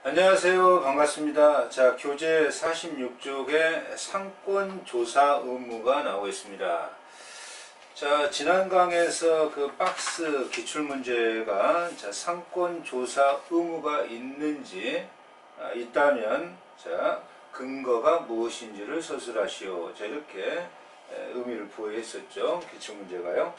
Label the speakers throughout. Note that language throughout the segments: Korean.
Speaker 1: 안녕하세요. 반갑습니다. 자, 교재 46쪽에 상권조사 의무가 나오고 있습니다. 자, 지난 강에서 그 박스 기출문제가 상권조사 의무가 있는지 있다면 근거가 무엇인지를 서술하시오. 자, 이렇게 의미를 부여했었죠. 기출문제가요.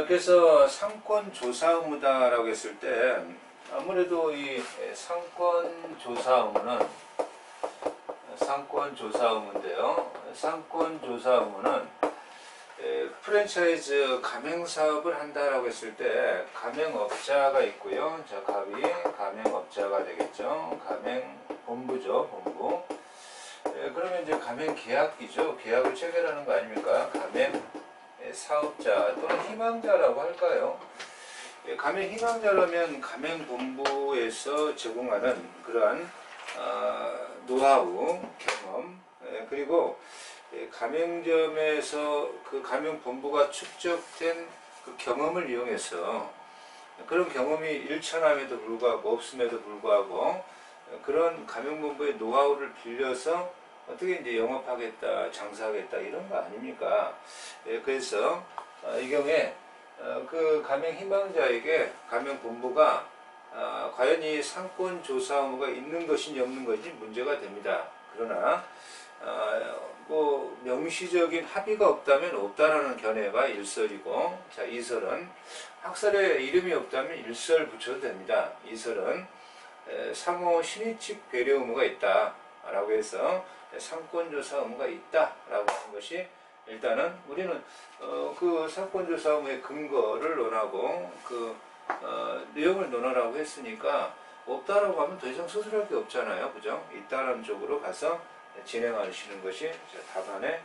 Speaker 1: 그래서 상권조사 의무다라고 했을 때 아무래도 이 상권조사 의무인데요. 상권조사 의무는 프랜차이즈 가맹사업을 한다라고 했을 때 가맹업자가 있고요. 자, 갑이 가맹업자가 되겠죠. 가맹본부죠, 본부. 그러면 이제 가맹계약이죠. 계약을 체결하는 거 아닙니까? 가맹사업자 또는 희망자라고 할까요? 가맹 희망자라면 가맹본부에서 제공하는 그러한 노하우, 경험, 그리고 가맹점에서 그 가맹본부가 축적된 그 경험을 이용해서 그런 경험이 일천함에도 불구하고 없음에도 불구하고 그런 가맹본부의 노하우를 빌려서 어떻게 이제 영업하겠다, 장사하겠다 이런 거 아닙니까? 그래서 이 경우에 그 가맹 희망자에게 가맹본부가 과연 이 상권조사 의무가 있는 것인지 없는 것인지 문제가 됩니다. 그러나 뭐 명시적인 합의가 없다면 없다라는 견해가 일설이고, 자, 이설은 학설에 이름이 없다면 일설 붙여도 됩니다. 이설은 상호 신의측 배려 의무가 있다 라고 해서 상권조사 의무가 있다 라고 하는 것이, 일단은 우리는 그 상권조사 의무의 근거를 논하고 내용을 논하라고 했으니까 없다라고 하면 더 이상 서술할 게 없잖아요. 그죠? 있다라는 쪽으로 가서 진행하시는 것이 답안의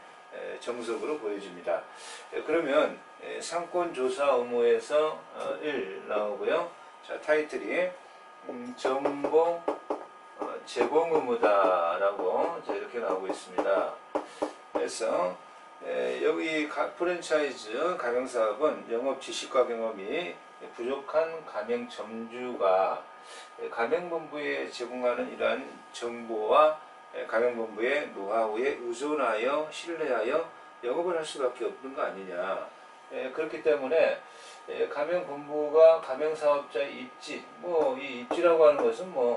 Speaker 1: 정석으로 보여집니다. 그러면 상권조사 의무에서 1 나오고요. 자, 타이틀이 정보 제공 의무다라고 이렇게 나오고 있습니다. 그래서 여기 프랜차이즈 가맹사업은 영업 지식과 경험이 부족한 가맹점주가 가맹본부에 제공하는 이러한 정보와 가맹본부의 노하우에 의존하여 신뢰하여 영업을 할 수밖에 없는 거 아니냐. 그렇기 때문에 가맹본부가 가맹사업자의 입지, 뭐 이 입지라고 하는 것은 뭐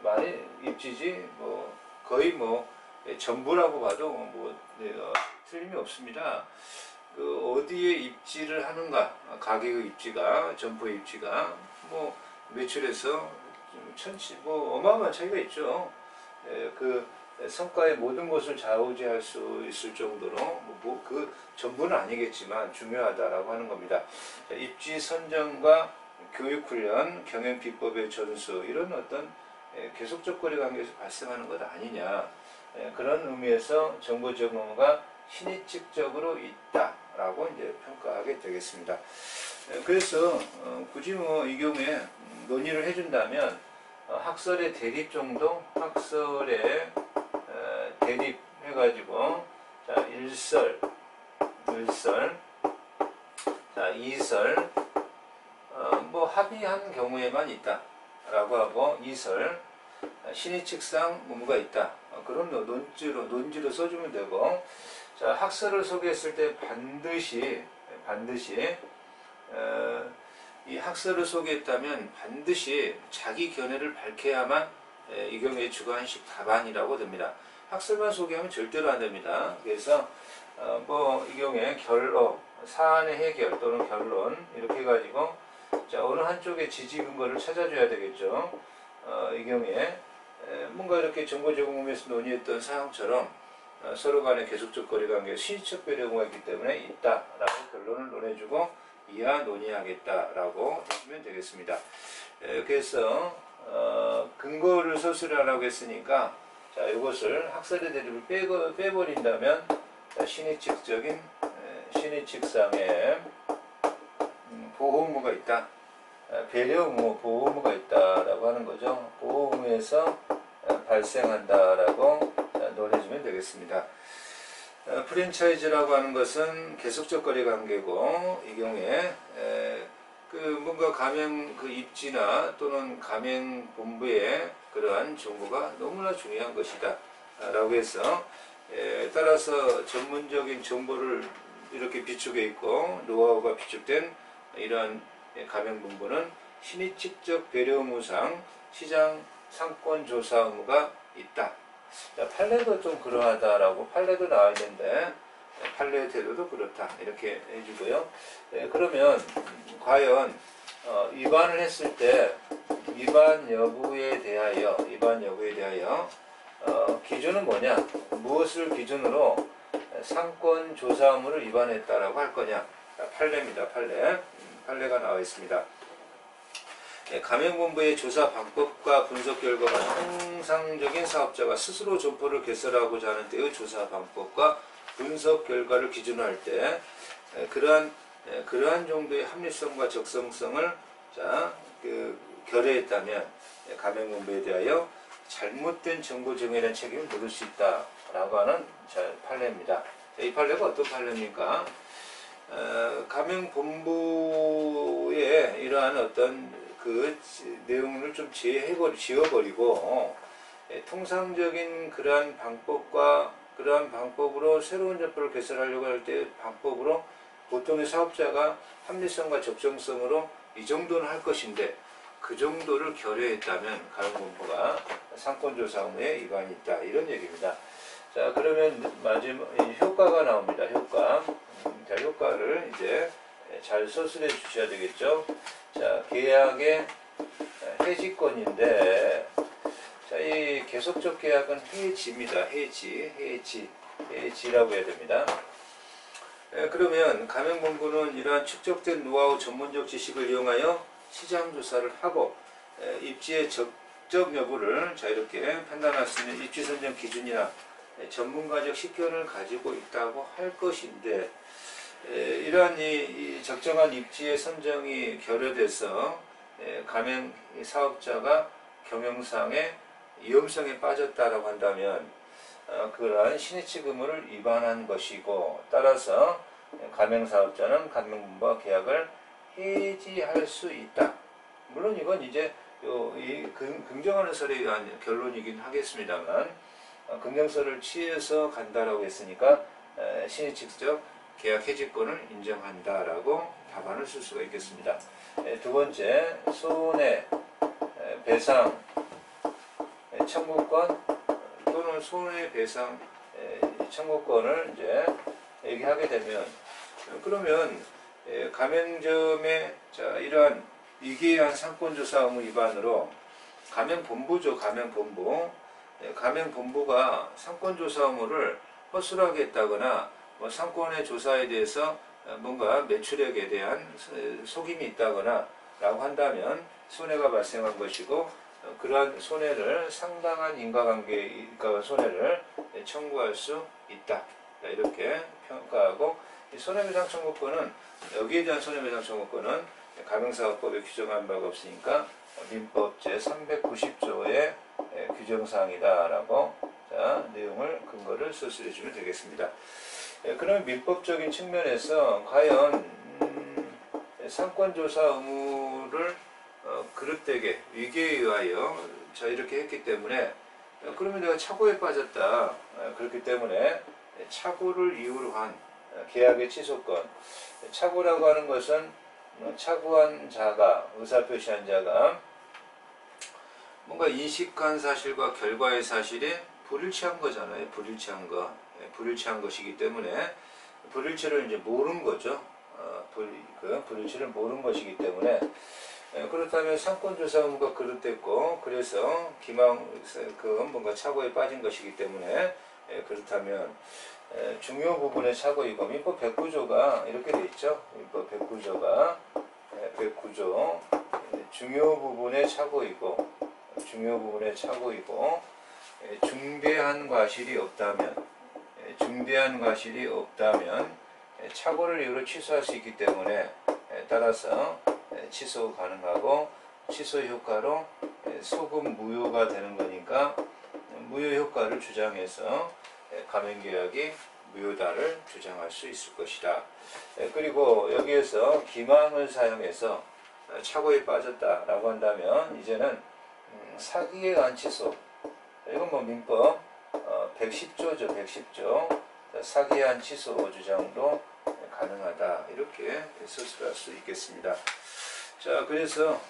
Speaker 1: 많이 입지지 뭐 거의 뭐 전부라고 봐도 뭐 틀림이 없습니다. 그 어디에 입지를 하는가, 가게의 입지가, 점포의 입지가 뭐 매출에서 뭐 어마어마한 차이가 있죠. 그 성과의 모든 것을 좌우지할 수 있을 정도로 그 전부는 아니겠지만 중요하다라고 하는 겁니다. 입지 선정과 교육훈련, 경영비법의 전수, 이런 어떤 계속적 거래관계에서 발생하는 것 아니냐, 그런 의미에서 정보 제공 의무가 신의측적으로 있다라고 이제 평가하게 되겠습니다. 그래서 굳이 뭐 이 경우에 논의를 해준다면 학설의 대립 정도, 학설의 대립해가지고, 자, 일설, 자, 이설, 뭐 합의한 경우에만 있다라고 하고, 이설, 신의측상 의무가 있다. 그런 논지로 써주면 되고, 자, 학설을 소개했을 때 반드시 이 학설을 소개했다면 반드시 자기 견해를 밝혀야만 이 경우에 주관식 답안이라고 됩니다. 학설만 소개하면 절대로 안 됩니다. 그래서 뭐 이 경우에 사안의 해결 또는 결론 이렇게 해가지고, 자, 어느 한쪽의 지지 근거를 찾아줘야 되겠죠. 이 경우에 뭔가 이렇게 정보 제공 의무에서 논의했던 사항처럼 서로 간의 계속적 거래관계에 신의적 배려 의무가 있기 때문에 있다라고 결론을 논해주고 이하 논의하겠다라고 하시면 되겠습니다. 그래서 근거를 서술하라고 했으니까, 자, 이것을 학설의 대립을 빼버린다면 신의측상의 보호 의무가 있다, 배려 의무, 보호 의무가 있다라고 하는 거죠. 보호 의무에서 발생한다라고 논해주면 되겠습니다. 프랜차이즈라고 하는 것은 계속적 거래 관계고, 이 경우에 그 뭔가 가맹 그 입지나 또는 가맹 본부의 그러한 정보가 너무나 중요한 것이다 라고 해서 따라서 전문적인 정보를 이렇게 비축해 있고 노하우가 비축된 이러한 가맹 본부는 신의측적 배려 의무상 시장 상권 조사 의무가 있다. 자, 판례도 좀 그러하다라고 판례도 나와 있는데 판례의 태도도 그렇다 이렇게 해주고요. 그러면 과연 위반을 했을 때 위반 여부에 대하여 기준은 뭐냐? 무엇을 기준으로 상권 조사 의무를 위반했다라고 할 거냐? 판례입니다. 판례가 나와 있습니다. 가맹본부의 조사 방법과 분석 결과가 통상적인 사업자가 스스로 점포를 개설하고자 하는 때의 조사 방법과 분석 결과를 기준으로 할 때 그러한 정도의 합리성과 적성성을 결여했다면 가맹본부에 대하여 잘못된 정보 정의에 대한 책임을 물을 수 있다라고 하는 판례입니다. 이 판례가 어떤 판례입니까? 가맹본부의 이러한 어떤 그 내용을 좀 지워버리고 통상적인 그러한 방법과 그러한 방법으로 새로운 점포를 개설하려고 할 때 방법으로 보통의 사업자가 합리성과 적정성으로 이 정도는 할 것인데 그 정도를 결여했다면 가맹본부가 상권조사 의무에 위반이 있다 이런 얘기입니다. 자, 그러면 마지막 효과가 나옵니다. 자, 효과를 이제 잘 서술해 주셔야 되겠죠. 자, 계약의 해지권인데, 자, 이 계속적 계약은 해지입니다. 해지라고 해야 됩니다. 그러면 가맹본부는 이러한 축적된 노하우 전문적 지식을 이용하여 시장 조사를 하고 입지의 적정 여부를 자 이렇게 판단할 수 있는 입지 선정 기준이나 전문가적 식견을 가지고 있다고 할 것인데 이러한 이 적정한 입지의 선정이 결여돼서 가맹 사업자가 경영상의 위험성에 빠졌다라고 한다면 그러한 신의칙 의무를 위반한 것이고 따라서 가맹사업자는 가맹본부와 계약을 해지할 수 있다. 물론 이건 이제 이 긍정하는 설에 의한 결론이긴 하겠습니다만 긍정설을 취해서 간다라고 했으니까 신의칙적 계약 해지권을 인정한다라고 답안을 쓸 수가 있겠습니다. 두 번째, 손해배상 청구권 또는 손해배상 청구권을 이제 얘기하게 되면 그러면 가맹점의 이러한 위계한 상권조사 의무 위반으로 가맹본부죠. 가맹본부가 상권조사 의무를 허술하게 했다거나 상권의 조사에 대해서 뭔가 매출액에 대한 속임이 있다거나 라고 한다면 손해가 발생한 것이고 그러한 손해를 상당한 인과관계의 손해를 청구할 수 있다. 이렇게 평가하고 손해배상 청구권은 여기에 대한 손해배상 청구권은 가맹사업법에 규정한 바가 없으니까 민법 제390조의 규정사항이다라고 내용을 근거를 서술해 주면 되겠습니다. 그러면 민법적인 측면에서 과연 상권조사 의무를 그릇되게 위계에 의하여 이렇게 했기 때문에 그러면 내가 착오에 빠졌다. 그렇기 때문에 착오를 이유로 한 계약의 취소권. 착오라고 하는 것은 착오한 자가 의사표시한 자가 뭔가 인식한 사실과 결과의 사실이 불일치한 거잖아요. 불일치한 것이기 때문에 불일치를 이제 모른 거죠. 불일치를 모른 것이기 때문에 그렇다면 상권조사 의무가 그릇됐고 그래서 뭔가 착오에 빠진 것이기 때문에 그렇다면 중요 부분의 착오이고 민법 109조가 이렇게 돼 있죠. 민법 109조가 109조 중요 부분의 착오이고 중대한 과실이 없다면 착오를 이유로 취소할 수 있기 때문에 따라서 취소 가능하고 취소 효과로 소금 무효가 되는 거니까 무효 효과를 주장해서 가맹계약이 무효다를 주장할 수 있을 것이다. 그리고 여기에서 기망을 사용해서 착오에 빠졌다라고 한다면 이제는 사기에 의한 취소, 이건 뭐 민법 110조죠. 110조. 사기에 의한 취소 주장도 가능하다, 이렇게 서술할 수 있겠습니다. 자, 그래서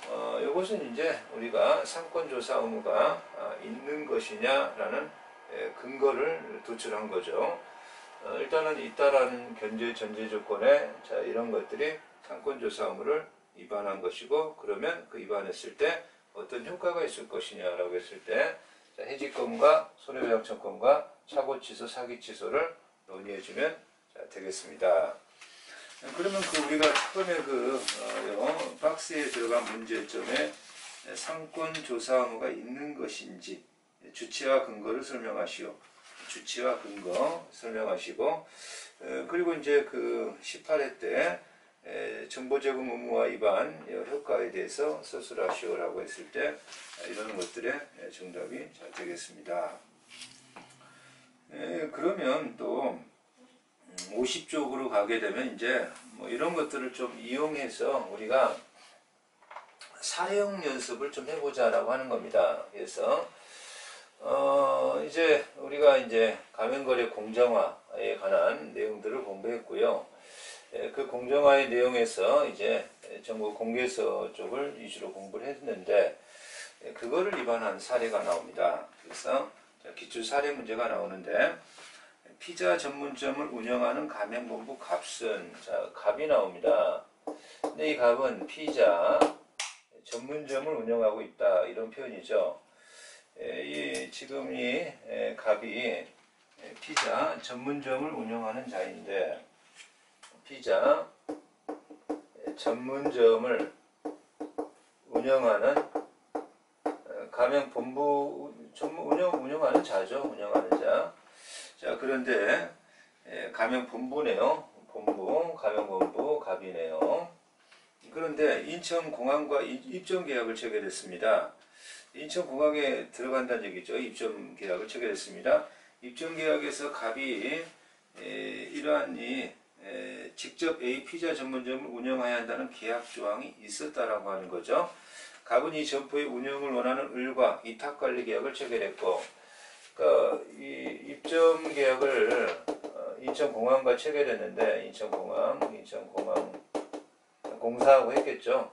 Speaker 1: 이것은 이제 우리가 상권조사 의무가 있는 것이냐라는 근거를 도출한 거죠. 일단은 있다라는 견제 전제 조건에 자, 이런 것들이 상권조사 의무를 위반한 것이고, 그러면 그 위반했을 때 어떤 효과가 있을 것이냐라고 했을 때, 자, 해지권과 손해배상청권과 착오 취소, 사기 취소를 논의해주면 되겠습니다. 그러면 우리가 처음에 박스에 들어간 문제점에 상권조사 의무가 있는 것인지 주체와 근거를 설명하시오. 주체와 근거 설명하시고, 그리고 이제 18회 때 정보 제공 의무와 위반 효과에 대해서 서술하시오라고 했을 때 이런 것들의 정답이 되겠습니다. 그러면 또 50쪽으로 가게 되면 이제 뭐 이런 것들을 좀 이용해서 우리가 사례형 연습을 좀 해보자라고 하는 겁니다. 그래서 이제 우리가 이제 가맹거래 공정화에 관한 내용들을 공부했고요. 그 공정화의 내용에서 이제 정보 공개서 쪽을 위주로 공부를 했는데, 그거를 위반한 사례가 나옵니다. 그래서 기출 사례 문제가 나오는데, 피자 전문점을 운영하는 가맹본부 값은, 자, 값이 나옵니다. 근데 이 값은 피자 전문점을 운영하고 있다, 이런 표현이죠. 지금 이 값이 피자 전문점을 운영하는 자인데, 피자 전문점을 운영하는 가맹본부 운영하는 자죠. 운영하는 자. 자, 그런데 가맹본부네요. 가맹본부 갑이네요. 그런데 인천공항과 입점계약을 체결했습니다. 인천공항에 들어간다는 얘기죠. 입점계약을 체결했습니다. 입점계약에서 갑이 이러한 직접 A 피자 전문점을 운영해야 한다는 계약 조항이 있었다라고 하는 거죠. 갑은 이 점포의 운영을 원하는 을과 위탁관리 계약을 체결했고, 그러니까 이 입점 계약을 인천공항과 체결했는데, 인천공항 공사하고 했겠죠.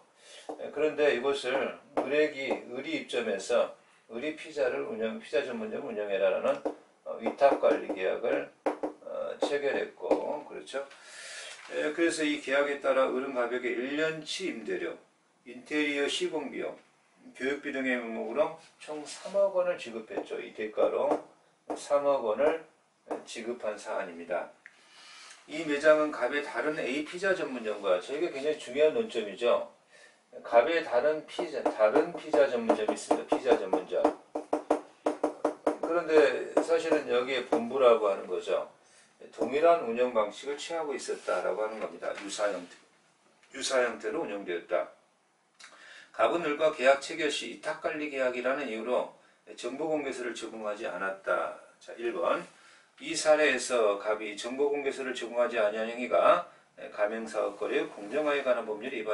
Speaker 1: 그런데 이것을 을이 입점해서 을이 피자 전문점 운영해라라는 위탁관리 계약을 체결했고, 그렇죠. 그래서 이 계약에 따라 을은 갑에게 1년치 임대료, 인테리어 시공비용, 교육비 등의 명목으로 총 3억 원을 지급했죠. 이 대가로 3억 원을 지급한 사안입니다. 이 매장은 갑의 다른 A 피자 전문점과, 저희가 굉장히 중요한 논점이죠. 갑의 다른 피자 전문점이 있습니다. 피자 전문점. 그런데 사실은 여기에 본부라고 하는 거죠. 동일한 운영 방식을 취하고 있었다라고 하는 겁니다. 유사 형태로 운영되었다. 갑은 을과 계약 체결 시 위탁관리 계약이라는 이유로 정보공개서를 제공하지 않았다. 자, 1번. 이 사례에서 갑이 정보공개서를 제공하지 아니한 행위가 가맹사업거래의 공정화에 관한 법률이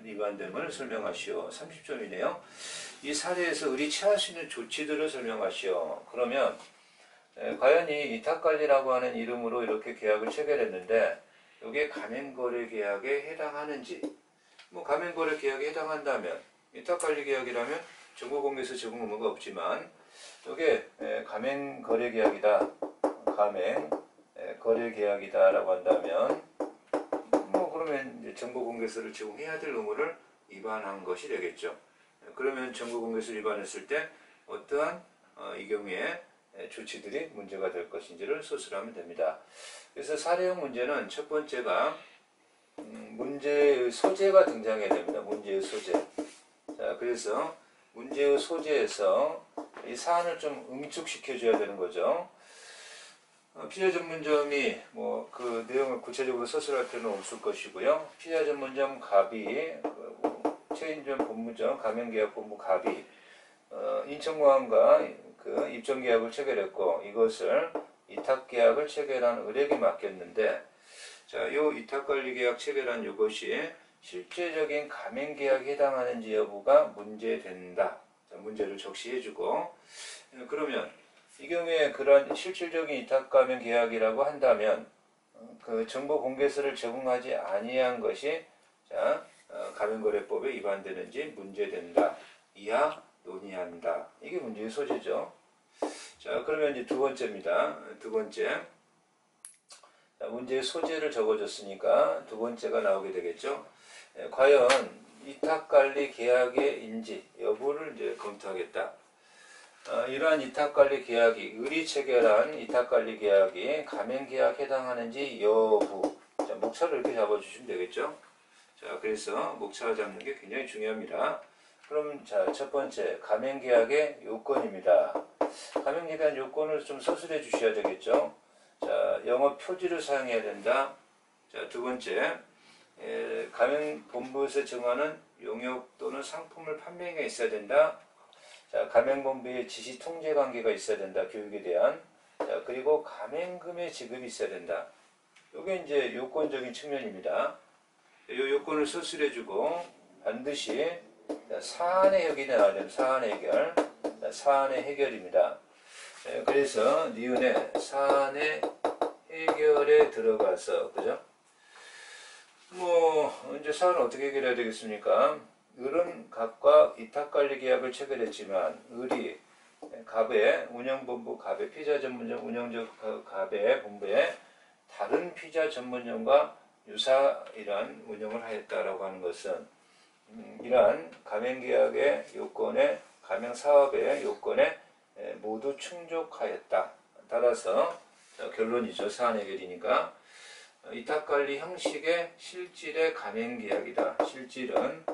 Speaker 1: 위반됨을 설명하시오. 30점이네요. 이 사례에서 을이 취할 수 있는 조치들을 설명하시오. 그러면 과연 이 위탁관리라고 하는 이름으로 이렇게 계약을 체결했는데, 이게 가맹거래 계약에 해당하는지, 뭐 가맹거래 계약에 해당한다면, 위탁관리 계약이라면 정보공개서 제공 의무가 없지만, 이게 가맹거래 계약이다, 가맹거래 계약이다라고 한다면, 뭐 그러면 이제 정보공개서를 제공해야 될 의무를 위반한 것이 되겠죠. 그러면 정보공개서를 위반했을 때 어떠한 이 경우에 조치들이 문제가 될 것인지를 서술하면 됩니다. 그래서 사례형 문제는 첫 번째가 문제의 소재가 등장해야 됩니다. 문제의 소재. 자, 그래서 문제의 소재에서 이 사안을 좀 응축시켜줘야 되는 거죠. 피자 전문점이 뭐 그 내용을 구체적으로 서술할 필요는 없을 것이고요. 피자 전문점 갑이 체인점 본부점 가맹계약 본부 갑이 인천공항과 그 입점계약을 체결했고, 이것을 위탁계약을 체결한 을에게 맡겼는데, 자, 요 위탁관리계약 체결한 이것이 실제적인 가맹계약에 해당하는지 여부가 문제된다. 자, 문제를 적시해주고, 그러면 이 경우에 그런 실질적인 위탁가맹계약이라고 한다면 그 정보공개서를 제공하지 아니한 것이 자, 가맹거래법에 위반되는지 문제된다. 이하 논의한다. 이게 문제의 소재죠. 자, 그러면 이제 두 번째입니다. 두 번째. 자, 문제의 소재를 적어줬으니까 두 번째가 나오게 되겠죠. 과연 위탁관리 계약의 인지 여부를 이제 검토하겠다. 이러한 위탁관리 계약이 의리 체결한 위탁관리 계약이 가맹계약 해당하는지 여부. 자, 목차를 이렇게 잡아주시면 되겠죠. 자, 그래서 목차 잡는 게 굉장히 중요합니다. 그럼 자, 첫 번째 가맹계약의 요건입니다. 가맹계약에 대한 요건을 좀 서술해 주셔야 되겠죠. 자, 영업 표지를 사용해야 된다. 자, 두 번째 가맹본부에서 정하는 용역 또는 상품을 판매가 있어야 된다. 자, 가맹본부의 지시 통제 관계가 있어야 된다. 교육에 대한. 자, 그리고 가맹금의 지급이 있어야 된다. 이게 이제 요건적인 측면입니다. 이 요건을 서술해주고 반드시 사안의 해결이 나와야 됩니다. 사안의 해결. 자, 사안의 해결입니다. 그래서 니은의 사안의 해결에 들어가서 그죠? 이제 사안을 어떻게 해결해야 되겠습니까? 을은 갑과 위탁관리계약을 체결했지만 을이 갑의 운영본부 갑의 피자 전문점 운영적 갑의 본부에 다른 피자 전문점과 유사이란 운영을 하였다라고 하는 것은 이러한 가맹계약의 요건에 가맹사업의 요건에 모두 충족하였다. 따라서 결론이죠. 사안 해결이니까 위탁관리 형식의 실질의 가맹계약이다. 실질은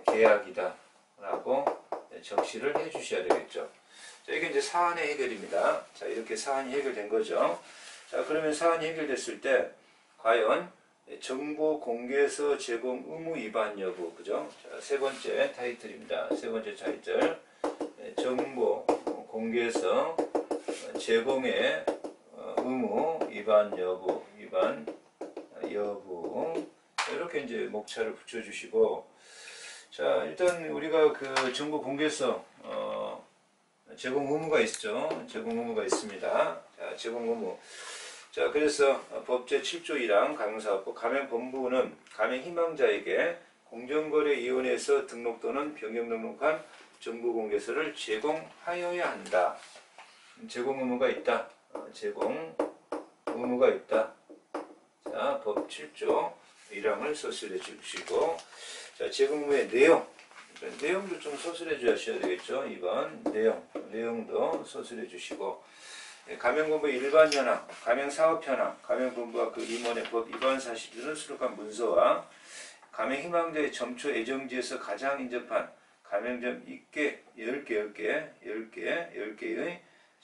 Speaker 1: 가맹계약이다 라고 적시를 해 주셔야 되겠죠. 자, 이게 이제 사안의 해결입니다. 자, 이렇게 사안이 해결된 거죠. 자, 그러면 사안이 해결됐을 때 과연 정보 공개서 제공 의무 위반 여부, 그죠? 자, 세 번째 타이틀입니다. 세 번째 타이틀 정보 공개서 제공의 의무 위반 여부, 이렇게 이제 목차를 붙여주시고, 자, 일단 우리가 그 정보 공개서 제공 의무가 있죠. 제공 의무가 있습니다. 자, 제공 의무. 자, 그래서 법 제7조 1항 가맹사업법 가맹본부는 가맹희망자에게 공정거래위원회에서 등록 또는 변경 등록한 정보공개서를 제공하여야 한다. 제공 의무가 있다. 제공 의무가 있다. 자, 법 7조 1항을 서술해 주시고, 자, 제공 의무의 내용도 좀 서술해 주셔야 되겠죠. 2번 내용도 서술해 주시고, 가맹본부 일반 현황, 가맹사업 현황, 가맹본부가 그 임원의 법 위반 사실을 수록한 문서와 가맹희망자의 점초 애정지에서 가장 인접한 가맹점 10개의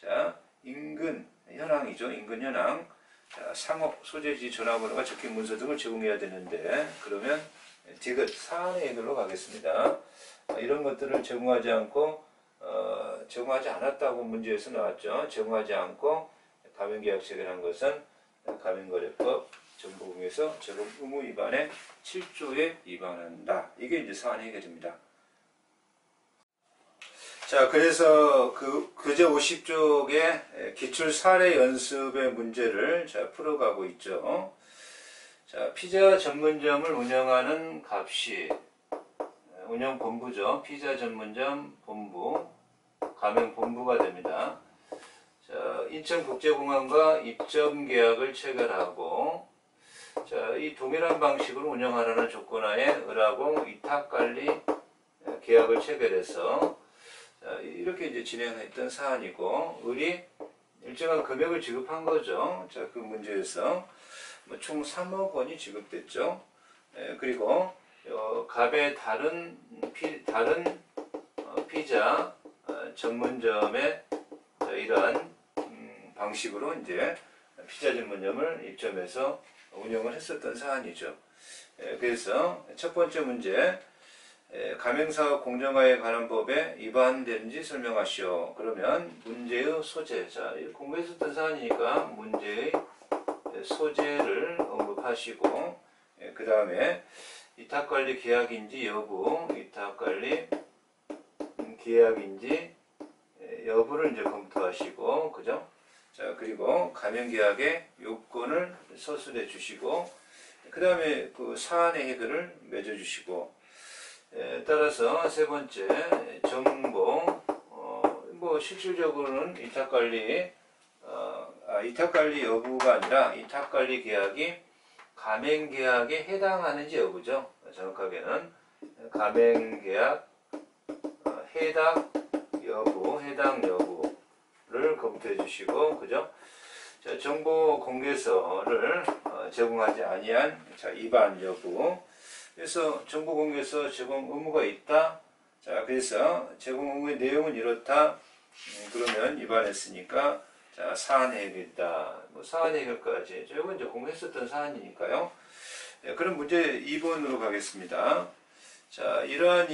Speaker 1: 자, 인근 현황이죠. 인근 현황. 자, 상업 소재지 전화번호가 적힌 문서 등을 제공해야 되는데, 그러면 디귿 사안의 해결로 가겠습니다. 이런 것들을 제공하지 않았다고 문제에서 나왔죠. 제공하지 않고 가맹계약 체결한 것은 가맹거래법 정보공개서 제공 의무 위반의 7조에 위반한다. 이게 이제 사안 해결입니다. 자, 그래서 그 교재 50쪽의 기출 사례 연습의 문제를 자, 풀어가고 있죠. 자, 피자 전문점을 운영하는 값이 운영본부죠. 피자 전문점 본부, 가맹본부가 됩니다. 자, 인천국제공항과 입점계약을 체결하고, 자, 이 동일한 방식으로 운영하라는 조건하에 을하고 위탁관리 계약을 체결해서 자, 이렇게 이제 진행했던 사안이고, 을이 일정한 금액을 지급한 거죠. 자, 그 문제에서 총 3억 원이 지급됐죠. 그리고 갑의 다른 피자 전문점의 이러한 방식으로 이제 피자 전문점을 입점해서 운영을 했었던 사안이죠. 그래서 첫 번째 문제, 가맹사업 공정화에 관한 법에 위반되는지 설명하시오. 그러면 문제의 소재, 자, 공부했었던 사안이니까 문제의 소재를 언급하시고, 그 다음에 위탁관리 계약인지 여부, 위탁관리 계약인지 여부를 이제 검토하시고, 그죠? 자, 그리고 가맹계약의 요건을 서술해 주시고, 그 다음에 그 사안의 해결을 맺어주시고, 따라서 세 번째, 정보, 뭐 실질적으로는 위탁관리 여부가 아니라 위탁관리 계약이 가맹계약에 해당하는지 여부죠. 정확하게는 가맹계약 해당 여부를 검토해 주시고, 그죠? 자, 정보 공개서를 제공하지 아니한 위반 여부. 그래서 정보 공개서 제공 의무가 있다. 자, 그래서 제공 의무의 내용은 이렇다. 그러면 위반했으니까 자, 사안 해결이다. 뭐 사안 해결까지. 저건 이제 공부했었던 사안이니까요. 네, 그럼 문제 2번으로 가겠습니다. 자, 이러한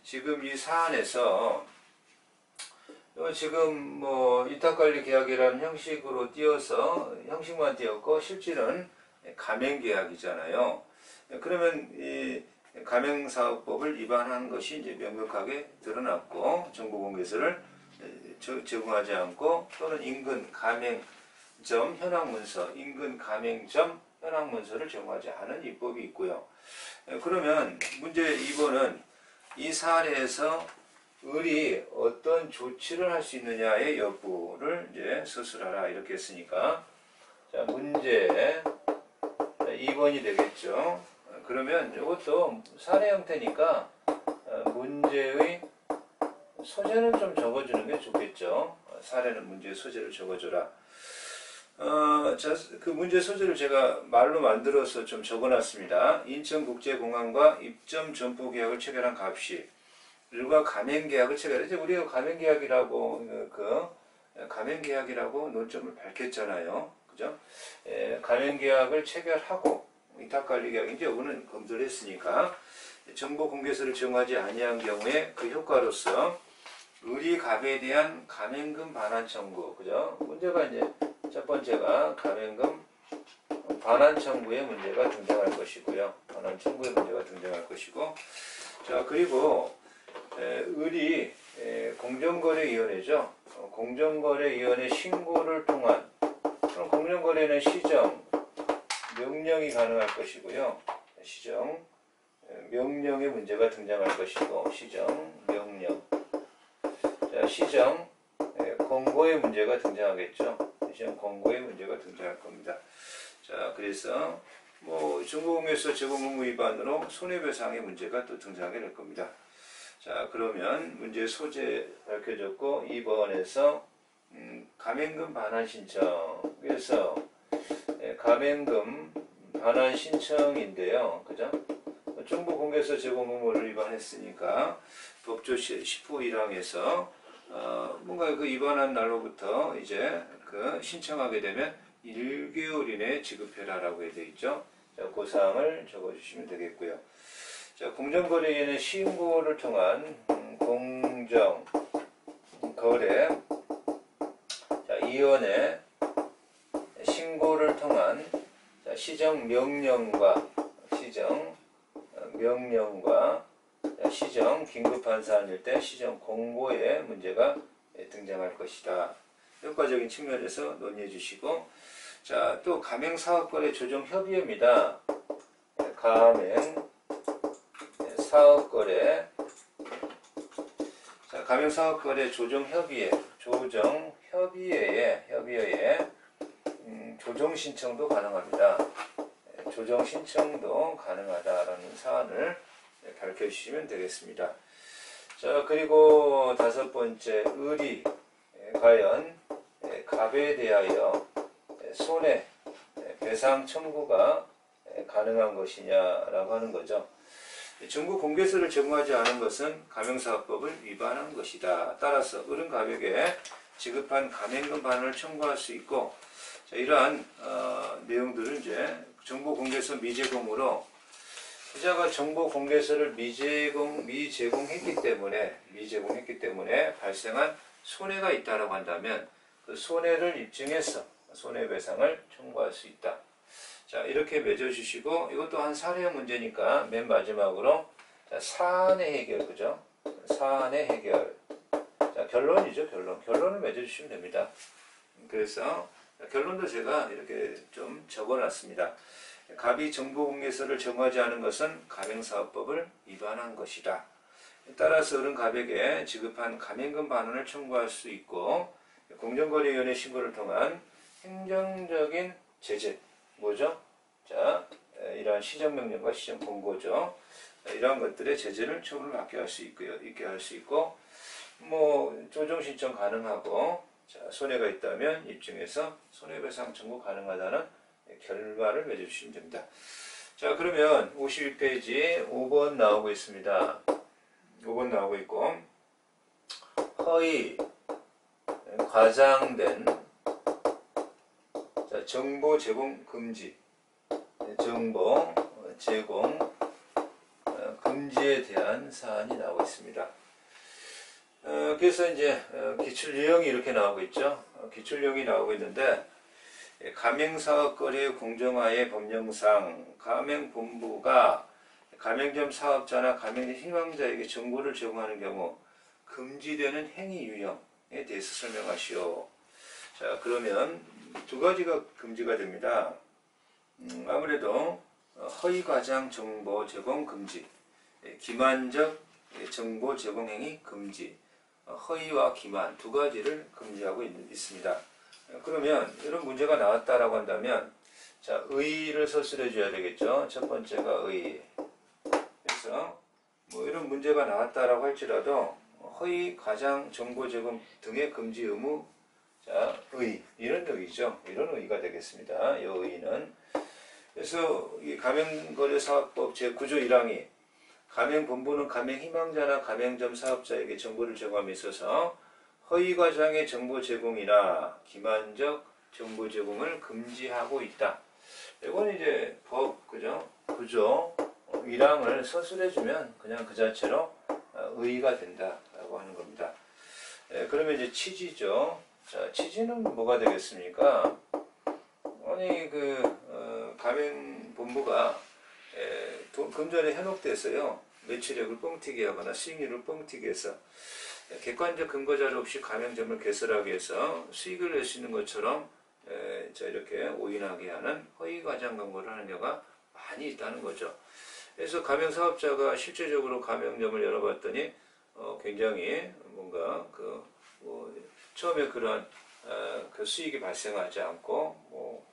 Speaker 1: 지금 이 사안에서 지금 뭐 위탁관리 계약이라는 형식으로 띄어서 형식만 띄었고 실질은 가맹계약이잖아요. 그러면 이 가맹사업법을 위반한 것이 이제 명백하게 드러났고, 정보공개서를 제공하지 않고 또는 인근 가맹점 현황문서, 인근 가맹점 현황문서를 제공하지 않은 입법이 있고요. 그러면 문제 2번은 이 사례에서 을이 어떤 조치를 할 수 있느냐의 여부를 이제 서술하라 이렇게 했으니까, 자, 문제 2번이 되겠죠. 그러면 이것도 사례 형태니까 문제의 소재는 좀 적어주는 게 좋겠죠. 사례는 문제의 소재를 적어줘라. 자, 그 문제 소재를 제가 말로 만들어서 좀 적어놨습니다. 인천국제공항과 입점 점포 계약을 체결한 갑시 을과 가맹계약을 체결해. 이제 우리가 가맹계약이라고 논점을 밝혔잖아요. 그죠? 가맹계약을 체결하고 위탁관리계약인지 여부는 검토를 했으니까 정보공개서를 제공하지 아니한 경우에 그 효과로서 을이 갑에 대한 가맹금 반환 청구. 그죠? 문제가 이제 첫 번째가 가맹금 반환 청구의 문제가 등장할 것이고요. 반환 청구의 문제가 등장할 것이고, 자, 그리고 을이 공정거래위원회죠. 공정거래위원회 신고를 통한, 그럼 공정거래는 시정, 명령이 가능할 것이고요. 시정, 명령의 문제가 등장할 것이고, 시정, 명령. 자, 시정, 권고의 문제가 등장하겠죠. 시정, 권고의 문제가 등장할 겁니다. 자, 그래서 뭐 정보공개서 제공 의무 위반으로 손해배상의 문제가 또 등장하게 될 겁니다. 자, 그러면 문제 소재 밝혀졌고, 2번에서 가맹금 반환 신청. 그래서 가맹금 반환 신청인데요. 그죠? 정보공개서 제공 의무를 위반했으니까 법조 10호 1항에서 뭔가 그 위반한 날로부터 이제 그 신청하게 되면 1개월 이내에 지급해라라고 되어 있죠. 자, 그 사항을 적어주시면 되겠고요. 자, 공정거래위원회 신고를 통한 공정거래, 자, 위원회 신고를 통한 시정 명령과 시정 긴급한 사안일 때 시정 공고의 문제가 등장할 것이다. 효과적인 측면에서 논의해 주시고, 자, 또 가맹사업거래 조정협의회입니다. 가맹사업거래, 자, 가맹사업거래 조정협의회, 협의회에 조정 신청도 가능합니다. 조정 신청도 가능하다라는 사안을 밝혀주시면 되겠습니다. 자, 그리고 5번째, 을이 과연 갑에 대하여 손해 배상 청구가 가능한 것이냐라고 하는 거죠. 정부 공개서를 제공하지 않은 것은 가맹사업법을 위반한 것이다. 따라서 을은 갑에게 지급한 가맹금 반환을 청구할 수 있고, 자, 이러한 내용들을 이제 정보 공개서 미제공으로, 피자가 정보 공개서를 미제공했기 때문에 발생한 손해가 있다라고 한다면 그 손해를 입증해서 손해배상을 청구할 수 있다. 자, 이렇게 맺어주시고, 이것도 한 사례형 문제니까 맨 마지막으로, 자, 사안의 해결, 그죠? 사안의 해결. 자, 결론이죠, 결론. 결론을 맺어주시면 됩니다. 그래서 결론도 제가 이렇게 좀 적어놨습니다. 갑이 정보공개서를 정하지 않은 것은 가맹사업법을 위반한 것이다. 따라서 어른 갑에게 지급한 가맹금 반환을 청구할 수 있고, 공정거래위원회 신고를 통한 행정적인 제재, 뭐죠? 자, 이러한 시정명령과 시정공고죠. 이러한 것들의 제재를 처분을 받게 할 수 있고, 뭐 조정 신청 가능하고, 자, 손해가 있다면 입증해서 손해배상 청구 가능하다는 결과를 맺어주시면 됩니다. 자, 그러면 51페이지 5번 나오고 있습니다. 5번 나오고 있고, 허위 과장된 자, 정보 제공 금지, 정보 제공 금지에 대한 사안이 나오고 있습니다. 그래서 이제 기출 유형이 이렇게 나오고 있죠. 기출 유형이 나오고 있는데, 가맹사업거래 공정화의 법령상 가맹본부가 가맹점 사업자나 가맹점 희망자에게 정보를 제공하는 경우 금지되는 행위 유형에 대해서 설명하시오. 자, 그러면 두 가지가 금지가 됩니다. 아무래도 허위과장 정보 제공 금지, 기만적 정보 제공 행위 금지, 허위와 기만 두 가지를 금지하고 있습니다. 그러면 이런 문제가 나왔다라고 한다면, 자, 의의를 서술해 줘야 되겠죠. 첫 번째가 의의. 그래서 뭐 이런 문제가 나왔다라고 할지라도 허위, 과장, 정보 제공 등의 금지 의무, 자, 의의, 이런 의의죠. 이런 의의가 되겠습니다. 이 의의는. 그래서 이 가맹거래사업법 제9조 1항이 가맹본부는 가맹희망자나 가맹점 사업자에게 정보를 제공함에 있어서 허위과장의 정보 제공이나 기만적 정보 제공을 금지하고 있다. 이건 이제 법, 그죠? 구조 1항을 서술해주면 그냥 그 자체로 의의가 된다라고 하는 겁니다. 그러면 이제 취지죠. 자, 취지는 뭐가 되겠습니까? 아니, 가맹본부가 금전에 현혹돼서요, 매출액을 뻥튀기 하거나 수익률을 뻥튀기 해서 객관적 근거자료 없이 가맹점을 개설하기 위해서 수익을 낼 수 있는 것처럼 이렇게 오인하게 하는 허위과장 광고를 하는 경우가 많이 있다는 거죠. 그래서 가맹사업자가 실제적으로 가맹점을 열어봤더니 굉장히 뭔가 처음에 그런 그 수익이 발생하지 않고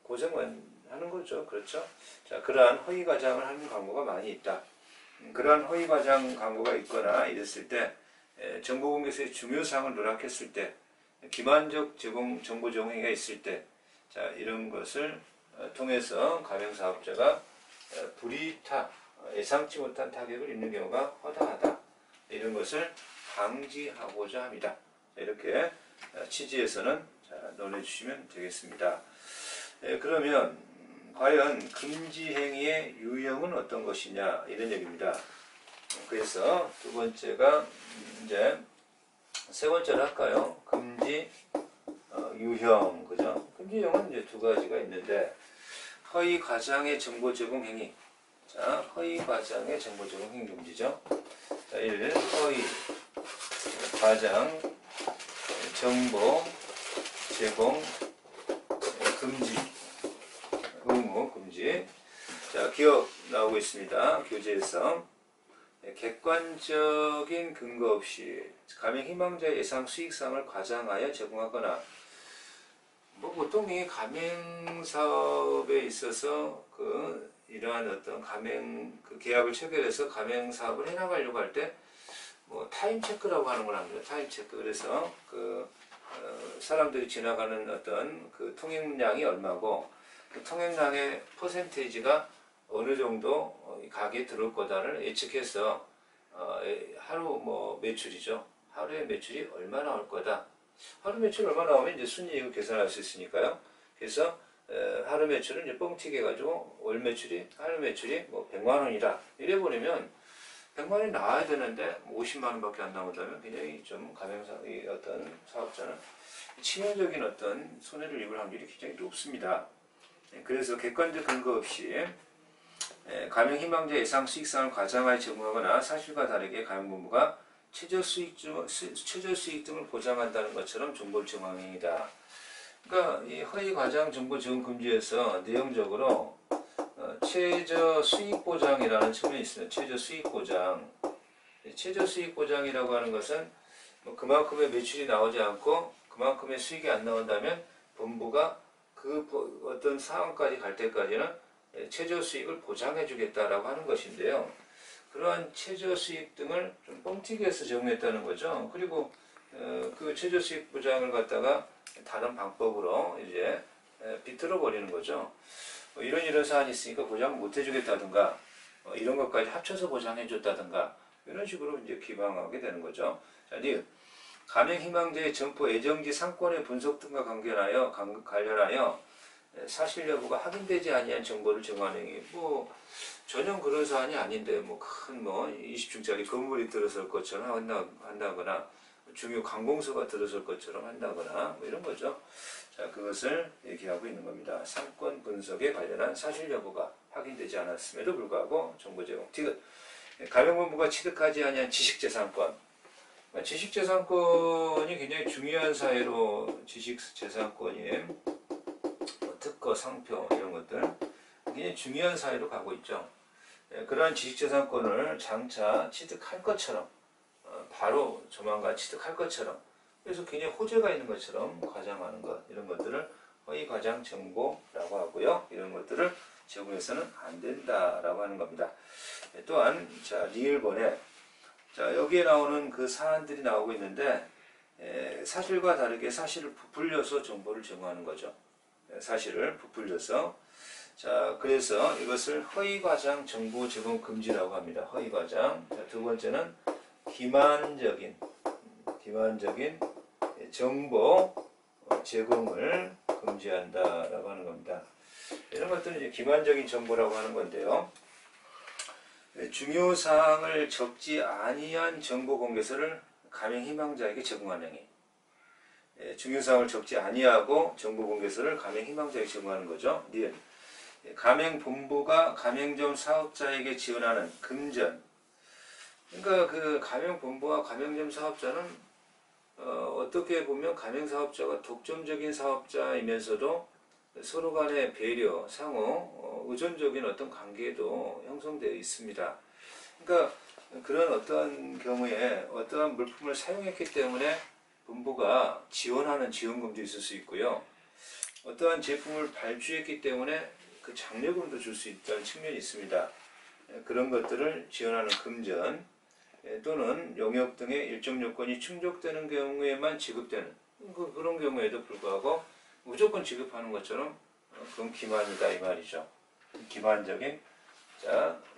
Speaker 1: 고생만 하는 거죠. 그렇죠? 자, 그러한 허위과장을 하는 광고가 많이 있다. 그러한 허위과장 광고가 있거나 이랬을 때, 정보공개서의 중요사항을 누락했을 때, 기만적 정보 제공행위가 있을 때, 자, 이런 것을 통해서 가맹사업자가 불이익, 예상치 못한 타격을 입는 경우가 허다하다. 이런 것을 방지하고자 합니다. 이렇게 취지에서는 논해 주시면 되겠습니다. 그러면 과연 금지 행위의 유형은 어떤 것이냐, 이런 얘기입니다. 그래서 두 번째가 이제 세 번째로 할까요? 금지 유형, 그죠? 금지 유형은 이제 두 가지가 있는데, 허위 과장의 정보 제공 행위. 자, 허위 과장의 정보 제공 행위 금지죠. 자, 1. 허위 과장 정보 제공 금지, 의무 금지. 자, 기억 나오고 있습니다. 교재에서 객관적인 근거 없이 가맹 희망자의 예상 수익상을 과장하여 제공하거나, 뭐 보통 이 가맹 사업에 있어서 이러한 어떤 가맹 계약을 체결해서 가맹 사업을 해나가려고 할 때 뭐 타임 체크라고 하는 걸 합니다. 타임 체크. 그래서 사람들이 지나가는 어떤 통행량이 얼마고, 그 통행량의 퍼센테이지가 어느 정도 가게에 들어올 거다를 예측해서 하루 매출이죠. 하루에 매출이 얼마 나올 거다. 하루 매출 얼마 나오면 이제 순이익을 계산할 수 있으니까요. 그래서 하루 매출은 이제 뻥튀기 해가지고 하루 매출이 100만 원이다. 이래 버리면 100만 원이 나와야 되는데 50만 원밖에 안 나온다면 굉장히 좀 가맹사의 어떤 사업자는 치명적인 어떤 손해를 입을 확률이 굉장히 높습니다. 그래서 객관적 근거 없이 가명 희망자 예상 수익상을 과장하여 제공하거나 사실과 다르게 가명본부가 최저 수익 등을 보장한다는 것처럼 정보를 제공한 행위다. 그러니까 이 허위 과장 정보 제공 금지에서 내용적으로 최저 수익 보장이라는 측면이 있습니다. 최저 수익 보장. 최저 수익 보장이라고 하는 것은 뭐 그만큼의 매출이 나오지 않고 그만큼의 수익이 안 나온다면 본부가 그 어떤 상황까지 갈 때까지는 최저 수익을 보장해 주겠다라고 하는 것인데요. 그러한 최저 수익 등을 좀 뻥튀기해서 제공했다는 거죠. 그리고 그 최저 수익 보장을 갖다가 다른 방법으로 이제 비틀어 버리는 거죠. 이런 사안이 있으니까 보장 못 해주겠다든가 이런 것까지 합쳐서 보장해 줬다든가 이런 식으로 이제 기방하게 되는 거죠. 자, 가명 희망자의 점포 애정지 상권의 분석 등과 관련하여 사실 여부가 확인되지 아니한 정보를 제공하는 행위. 뭐 전혀 그런 사안이 아닌데 뭐 큰 20층짜리 건물이 들어설 것처럼 한다거나 중요 관공서가 들어설 것처럼 한다거나 뭐 이런 거죠. 자, 그것을 얘기하고 있는 겁니다. 상권 분석에 관련한 사실 여부가 확인되지 않았음에도 불구하고 정보 제공. 디귿. 가명본부가 취득하지 아니한 지식재산권. 지식재산권이 굉장히 중요한 사회로 지식재산권이 특허, 상표 이런 것들 굉장히 중요한 사회로 가고 있죠. 그러한 지식재산권을 장차 취득할 것처럼 바로 조만간 취득할 것처럼 그래서 굉장히 호재가 있는 것처럼 과장하는 것 이런 것들을 허위 과장 정보라고 하고요. 이런 것들을 제공해서는 안 된다라고 하는 겁니다. 또한 자 리을본에 자 여기에 나오는 그 사안들이 나오고 있는데 사실과 다르게 사실을 부풀려서 정보를 제공하는 거죠. 사실을 부풀려서 자 그래서 이것을 허위과장 정보 제공 금지라고 합니다. 허위과장. 자, 두 번째는 기만적인 정보 제공을 금지한다라고 하는 겁니다. 이런 것들은 이제 기만적인 정보라고 하는 건데요. 중요 사항을 적지 아니한 정보 공개서를 가명 희망자에게 제공하는 행위. 중요 사항을 적지 아니하고 정보 공개서를 가명 희망자에게 제공하는 거죠. 가명 본부가 가맹점 사업자에게 지원하는 금전. 그러니까 그 가명 본부와 가맹점 사업자는 어떻게 보면 가맹 사업자가 독점적인 사업자이면서도 서로 간의 배려, 상호, 의존적인 어떤 관계도 형성되어 있습니다. 그러니까 그런 어떠한 경우에 어떠한 물품을 사용했기 때문에 본부가 지원하는 지원금도 있을 수 있고요. 어떠한 제품을 발주했기 때문에 그 장려금도 줄 수 있다는 측면이 있습니다. 그런 것들을 지원하는 금전 또는 용역 등의 일정 요건이 충족되는 경우에만 지급되는 그런 경우에도 불구하고 무조건 지급하는 것처럼 그건 기만이다 이 말이죠. 기만적인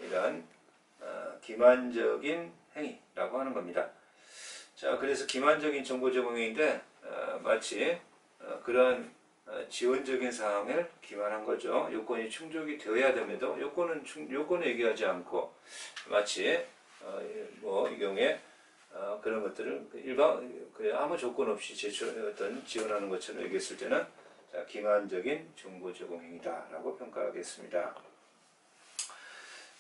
Speaker 1: 이런 기만적인 행위라고 하는 겁니다. 자 그래서 기만적인 정보 제공행위인데 마치 그런 지원적인 사항을 기만한 거죠. 요건이 충족이 되어야 됨에도 요건을 얘기하지 않고 마치 이 경우에 그런 것들을 아무 조건 없이 지원하는 것처럼 얘기했을 때는 기만적인 정보 제공 행위다라고 평가하겠습니다.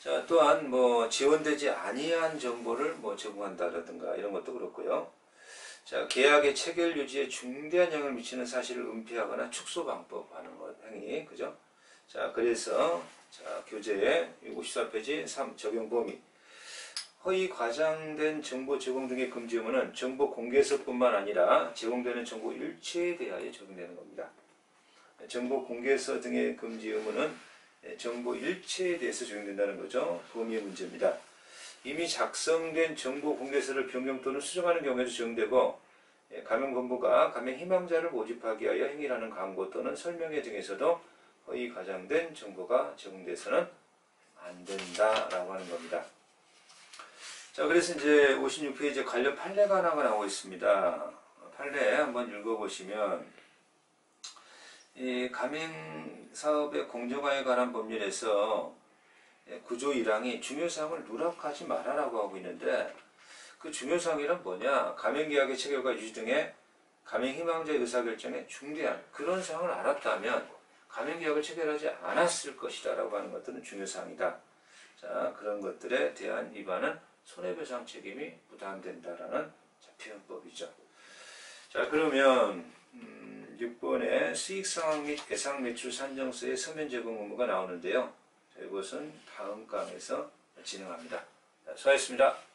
Speaker 1: 자 또한 지원되지 아니한 정보를 제공한다라든가 이런 것도 그렇고요. 자 계약의 체결 유지에 중대한 영향을 미치는 사실을 은폐하거나 축소 방법하는 것 행위 그죠? 자 그래서 교재의 54페이지 3 적용 범위. 허위 과장된 정보 제공 등의 금지 의무는 정보 공개서뿐만 아니라 제공되는 정보 일체에 대하여 적용되는 겁니다. 정보 공개서 등의 금지 의무는 정보 일체에 대해서 적용된다는 거죠. 범위의 문제입니다. 이미 작성된 정보 공개서를 변경 또는 수정하는 경우에도 적용되고 가명본부가 가명 희망자를 모집하기 위하여 행위하는 광고 또는 설명회 등에서도 허위 과장된 정보가 제공돼서는 안 된다라고 하는 겁니다. 자, 그래서 이제 56페이지에 관련 판례가 하나가 나오고 있습니다. 판례 한번 읽어보시면, 이 가맹 사업의 공정화에 관한 법률에서 구조 1항이 중요사항을 누락하지 말아라고 하고 있는데, 그 중요사항이란 뭐냐? 가맹계약의 체결과 유지 등의 가맹 희망자의 의사결정에 중대한 그런 사항을 알았다면 가맹계약을 체결하지 않았을 것이다 라고 하는 것들은 중요사항이다. 자, 그런 것들에 대한 위반은 손해배상 책임이 부담된다라는 표현법이죠. 자, 그러면 6번에 수익상황 및 예상 매출 산정서의 서면 제공 의무가 나오는데요. 자, 이것은 다음 강에서 진행합니다. 자, 수고하셨습니다.